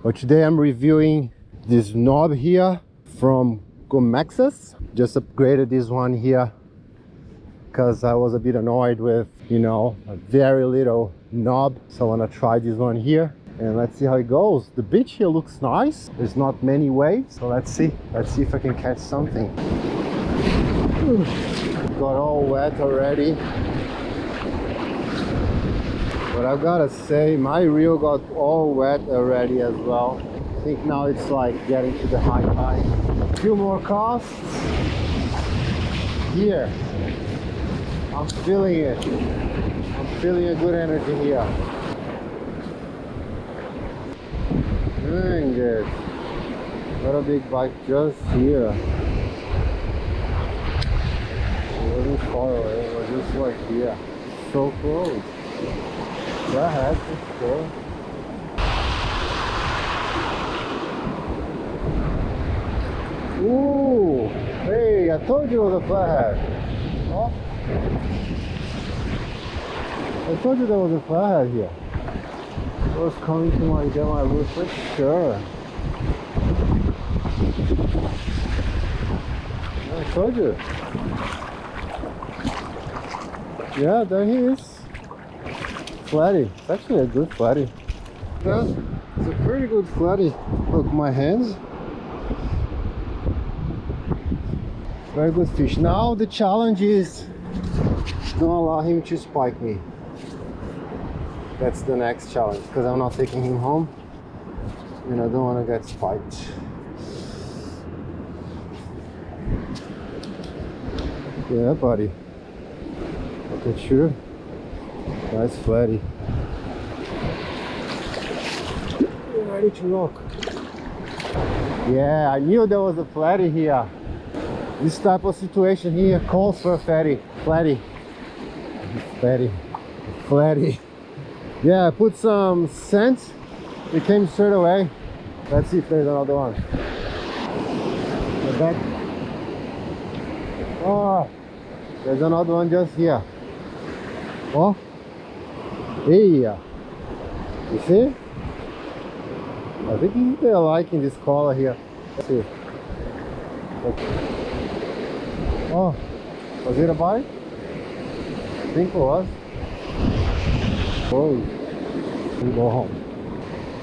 But today I'm reviewing this knob here from Gomexus. Just upgraded this one here because I was a bit annoyed with, you know, a very little knob. So I want to try this one here and let's see how it goes. The beach here looks nice. There's not many waves, so let's see if I can catch something. Got all wet already, but I've gotta say my reel got all wet already as well. I think now it's like getting to the high tide. A few more casts here. I'm feeling it. I'm feeling a good energy here. Dang it. Got a big bite just here. It wasn't far away, it was just like here. So close. Flathead for sure. Ooh! Hey, I told you it was a flathead. Oh. I told you there was a flathead here. It was coming to my roof for sure. I told you. Yeah, there he is. Flatty. It's actually a good flatty. Yeah, it's a pretty good flatty. Look, my hands. Very good fish. Now the challenge is don't allow him to spike me. That's the next challenge because I'm not taking him home and I don't want to get spiked. Yeah, buddy. Look at you. Nice flatty. Ready to rock. Yeah, I knew there was a flatty here. This type of situation here calls for a flatty. Flatty. Yeah, I put some scent. It came straight away. Let's see if there's another one. Back. Oh, there's another one just here. Oh, hey, you see? I think they're liking this color here. Let's see. Oh, was it a bite? I think it was. Oh, we go home.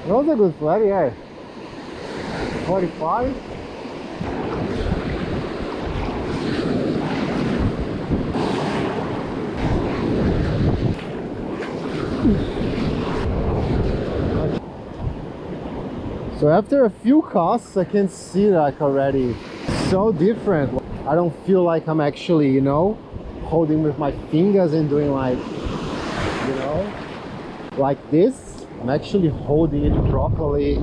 That was a good flatty, eh? 45. So after a few casts, I can see like already so different. I don't feel like I'm actually, you know, holding with my fingers and doing like, you know, like this. I'm actually holding it properly.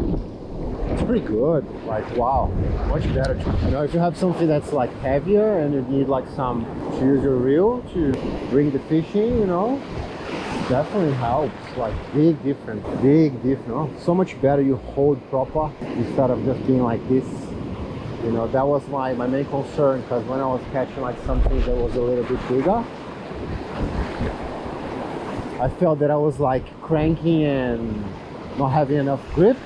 It's pretty good. Like, wow, much better. You know, if you have something that's like heavier and you need like some to use your reel to bring the fish in, you know, definitely helps. Like big difference. Oh, so much better you hold proper instead of just being like this. You know, that was my main concern, because when I was catching like something that was a little bit bigger, I felt that I was like cranking and not having enough grip.